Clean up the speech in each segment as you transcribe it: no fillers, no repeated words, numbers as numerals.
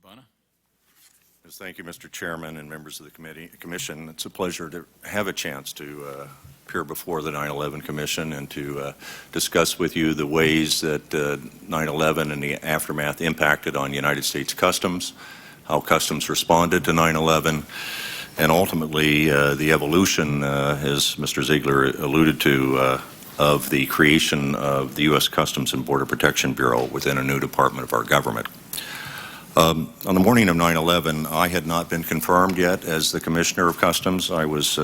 Bonner. Yes, thank you, Mr. Chairman and members of the commission. It's a pleasure to have a chance to appear before the 9/11 Commission and to discuss with you the ways that 9/11 and the aftermath impacted on United States Customs, how Customs responded to 9/11, and ultimately the evolution, as Mr. Ziegler alluded to, of the creation of the U.S. Customs and Border Protection Bureau within a new department of our government. On the morning of 9/11, I had not been confirmed yet as the Commissioner of Customs. I was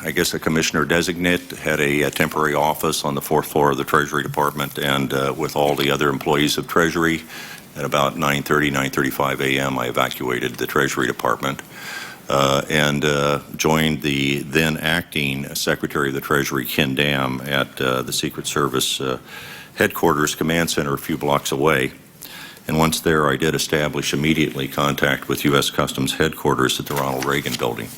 I guess a commissioner designate, had a temporary office on the 4th floor of the Treasury Department, and with all the other employees of Treasury, at about 9:35 a.m., I evacuated the Treasury Department and joined the then acting Secretary of the Treasury, Ken Dam, at the Secret Service headquarters command center a few blocks away. And once there, I did establish immediately contact with U.S. Customs headquarters at the Ronald Reagan building.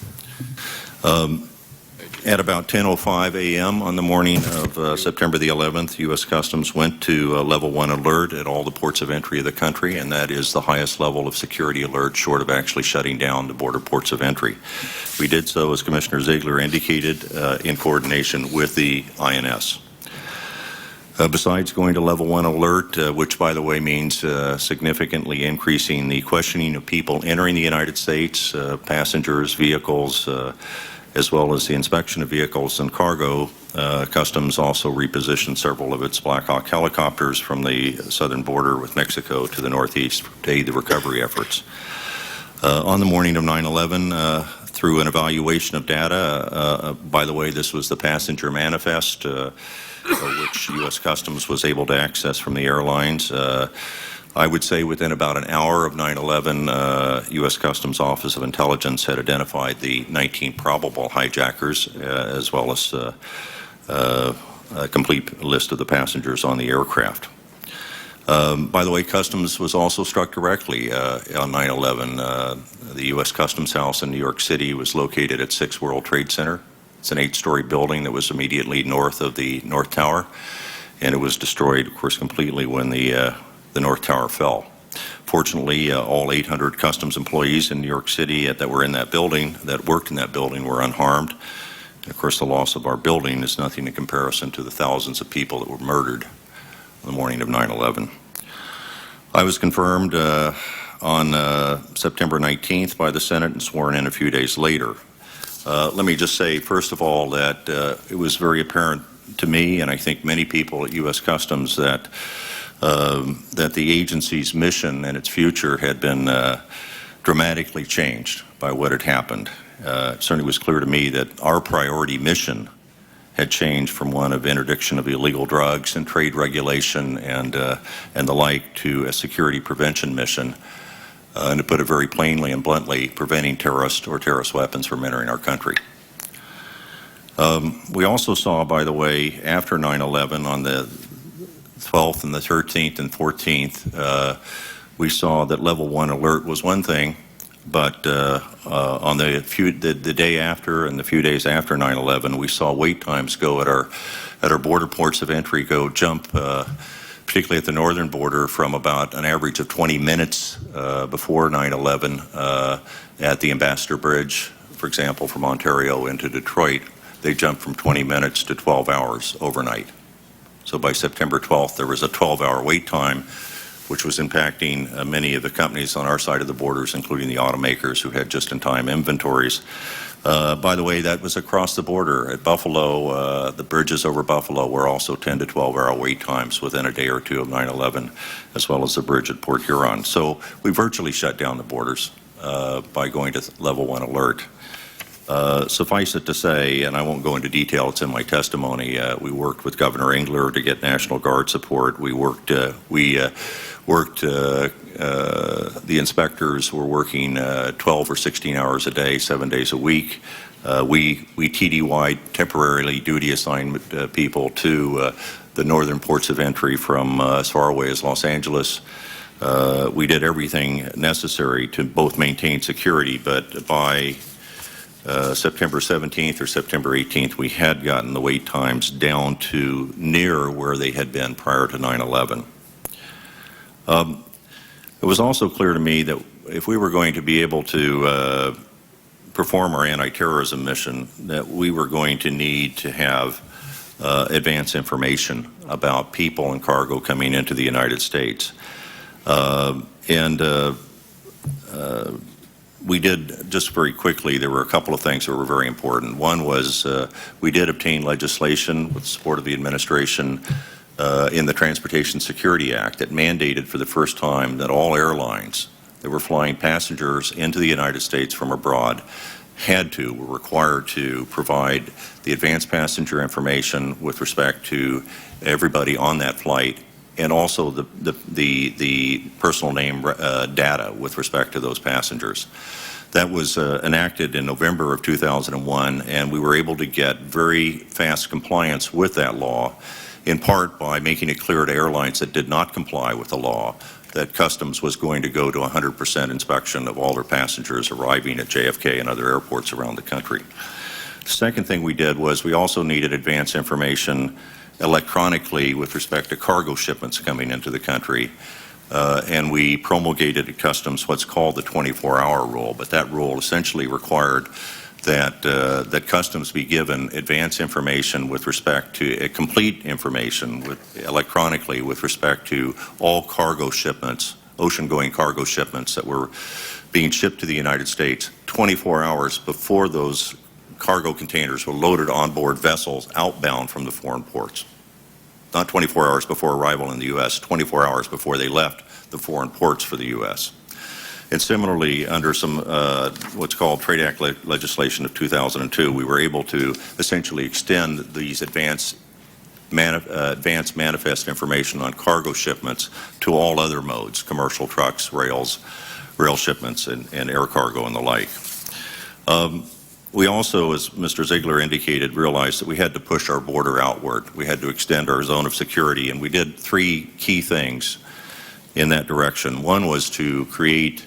At about 10:05 a.m. on the morning of September the 11th, U.S. Customs went to level 1 alert at all the ports of entry of the country, and that is the highest level of security alert short of actually shutting down the border ports of entry. We did so, as Commissioner Ziegler indicated, in coordination with the INS. Besides going to level 1 alert, which by the way means significantly increasing the questioning of people entering the United States, passengers, vehicles, as well as the inspection of vehicles and cargo, Customs also repositioned several of its Black Hawk helicopters from the southern border with Mexico to the northeast to aid the recovery efforts. On the morning of 9/11, through an evaluation of data, by the way, this was the passenger manifest, which U.S. Customs was able to access from the airlines. I would say within about an hour of 9/11, U.S. Customs Office of Intelligence had identified the 19 probable hijackers, as well as a complete list of the passengers on the aircraft. By the way, Customs was also struck directly on 9/11. The U.S. Customs House in New York City was located at 6 World Trade Center. It's an 8-story building that was immediately north of the North Tower, and it was destroyed, of course, completely when the North Tower fell. Fortunately, all 800 Customs employees in New York City that were in that building, that worked in that building, were unharmed. And of course, the loss of our building is nothing in comparison to the thousands of people that were murdered on the morning of 9/11. I was confirmed on September 19th by the Senate and sworn in a few days later. Let me just say, first of all, that it was very apparent to me, and I think many people at U.S. Customs, that the agency's mission and its future had been dramatically changed by what had happened. It certainly was clear to me that our priority mission had changed from one of interdiction of illegal drugs and trade regulation and the like to a security prevention mission. And to put it very plainly and bluntly, preventing terrorist or terrorist weapons from entering our country. We also saw, by the way, after 9/11, on the 12th and the 13th and 14th, we saw that level 1 alert was one thing, but on the day after and the few days after 9/11, we saw wait times go at our border ports of entry jump. Particularly at the northern border, from about an average of 20 minutes before 9/11 at the Ambassador Bridge, for example, from Ontario into Detroit, they jumped from 20 minutes to 12 hours overnight. So by September 12th, there was a 12-hour wait time, which was impacting many of the companies on our side of the borders, including the automakers who had just-in-time inventories. By the way, that was across the border. At Buffalo, the bridges over Buffalo were also 10 to 12-hour wait times within a day or two of 9/11, as well as the bridge at Port Huron. So we virtually shut down the borders by going to level 1 alert. Suffice it to say, and I won't go into detail, it's in my testimony, we worked with Governor Engler to get National Guard support. The inspectors were working 12 or 16 hours a day, 7 days a week. We TDY'd, temporarily duty assignment people to the northern ports of entry from as far away as Los Angeles. We did everything necessary to both maintain security, but by September 17th or September 18th, we had gotten the wait times down to near where they had been prior to 9/11. It was also clear to me that if we were going to be able to perform our anti-terrorism mission, that we were going to need to have advance information about people and cargo coming into the United States. We did, just very quickly, there were a couple of things that were very important. One was we did obtain legislation with the support of the administration in the Transportation Security Act that mandated for the first time that all airlines that were flying passengers into the United States from abroad were required to provide the advanced passenger information with respect to everybody on that flight, and also the personal name data with respect to those passengers. That was enacted in November of 2001, and we were able to get very fast compliance with that law, in part by making it clear to airlines that did not comply with the law that Customs was going to go to 100% inspection of all their passengers arriving at JFK and other airports around the country. The second thing we did was we also needed advance information electronically with respect to cargo shipments coming into the country, and we promulgated at Customs what's called the 24-hour rule, but that rule essentially required that Customs be given advance information with respect to complete information electronically with respect to all cargo shipments, ocean-going cargo shipments that were being shipped to the United States 24 hours before those cargo containers were loaded on board vessels outbound from the foreign ports. Not 24 hours before arrival in the U.S., 24 hours before they left the foreign ports for the U.S. And similarly, under some what's called Trade Act legislation of 2002, we were able to essentially extend these advanced manifest information on cargo shipments to all other modes, commercial trucks, rail shipments, and air cargo and the like. We also, as Mr. Ziegler indicated, realized that we had to push our border outward. We had to extend our zone of security, and we did three key things in that direction. One was to create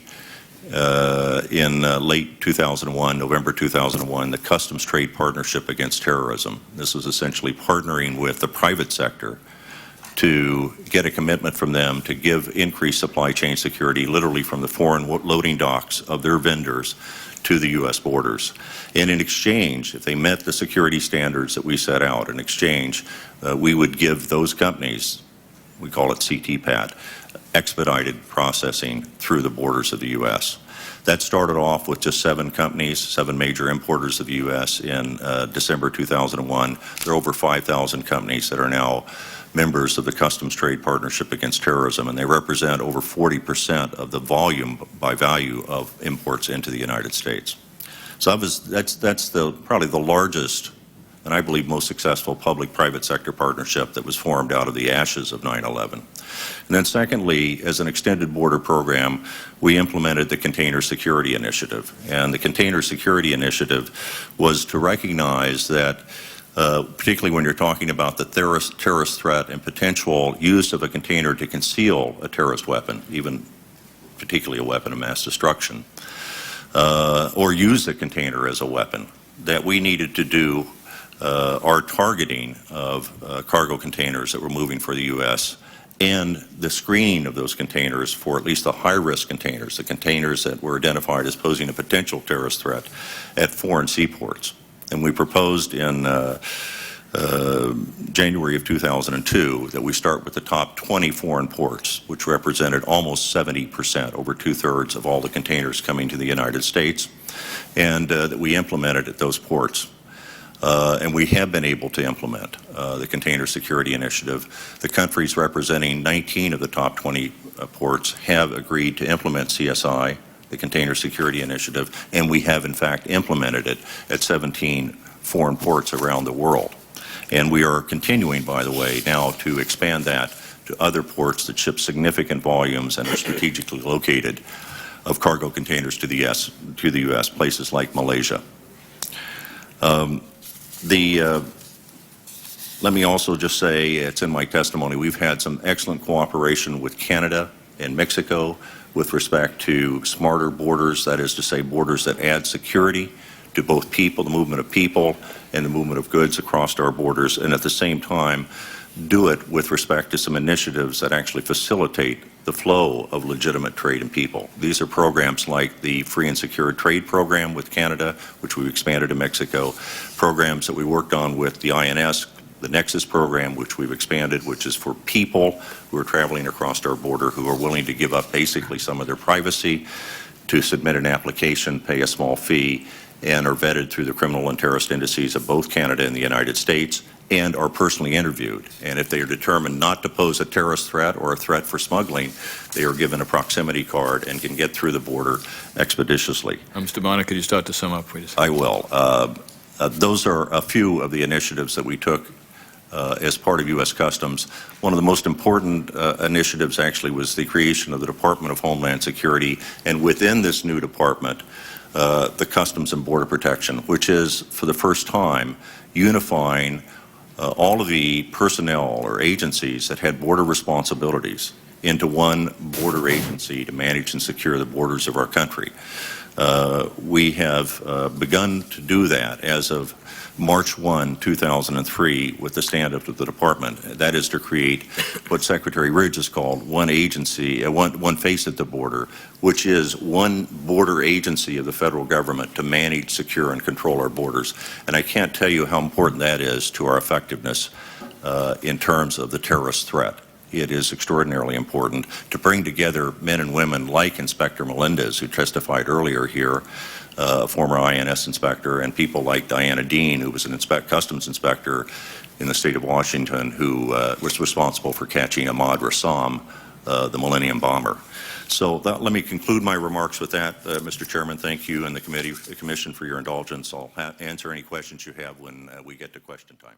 in late 2001, November 2001, the Customs Trade Partnership Against Terrorism. This was essentially partnering with the private sector to get a commitment from them to give increased supply chain security, literally from the foreign loading docks of their vendors to the U.S. borders. And in exchange, if they met the security standards that we set out, in exchange, we would give those companies, we call it CTPAT, expedited processing through the borders of the U.S. That started off with just 7 companies, 7 major importers of the U.S. in December 2001. There are over 5,000 companies that are now members of the Customs Trade Partnership Against Terrorism, and they represent over 40% of the volume by value of imports into the United States. So that's probably the largest and I believe most successful public-private sector partnership that was formed out of the ashes of 9/11. And then secondly, as an extended border program, we implemented the Container Security Initiative. And the Container Security Initiative was to recognize that particularly when you're talking about the terrorist threat and potential use of a container to conceal a terrorist weapon, even particularly a weapon of mass destruction, or use the container as a weapon, that we needed to do our targeting of cargo containers that were moving for the U.S. and the screening of those containers for at least the high-risk containers, the containers that were identified as posing a potential terrorist threat at foreign seaports. And we proposed in January of 2002 that we start with the top 20 foreign ports, which represented almost 70%, over 2/3 of all the containers coming to the United States, and that we implemented at those ports. And we have been able to implement the Container Security Initiative. The countries representing 19 of the top 20 ports have agreed to implement CSI, the Container Security Initiative, and we have in fact implemented it at 17 foreign ports around the world. And we are continuing, by the way, now to expand that to other ports that ship significant volumes and are strategically located of cargo containers to the U.S., places like Malaysia. Let me also just say, it's in my testimony, we've had some excellent cooperation with Canada and Mexico with respect to smarter borders, that is to say borders that add security to both people, the movement of people, and the movement of goods across our borders, and at the same time do it with respect to some initiatives that actually facilitate the flow of legitimate trade and people. These are programs like the Free and Secure Trade Program with Canada, which we've expanded to Mexico, programs that we worked on with the INS, the Nexus program, which we've expanded, which is for people who are traveling across our border who are willing to give up basically some of their privacy to submit an application, pay a small fee, and are vetted through the criminal and terrorist indices of both Canada and the United States, and are personally interviewed. And if they are determined not to pose a terrorist threat or a threat for smuggling, they are given a proximity card and can get through the border expeditiously. Mr. Bonner, could you start to sum up, please? I will. Those are a few of the initiatives that we took as part of U.S. Customs. One of the most important initiatives actually was the creation of the Department of Homeland Security, and within this new department, the Customs and Border Protection, which is for the first time unifying all of the personnel or agencies that had border responsibilities into one border agency to manage and secure the borders of our country. We have begun to do that as of March 1, 2003, with the stand-up of the department. That is to create what Secretary Ridge has called one agency, one face at the border, which is one border agency of the federal government to manage, secure, and control our borders. And I can't tell you how important that is to our effectiveness in terms of the terrorist threat. It is extraordinarily important to bring together men and women like Inspector Melendez, who testified earlier here, a former INS inspector, and people like Diana Dean, who was an customs inspector in the state of Washington, who was responsible for catching Ahmad Rassam, the Millennium Bomber. So let me conclude my remarks with that, Mr. Chairman. Thank you and the Commission for your indulgence. I'll answer any questions you have when we get to question time.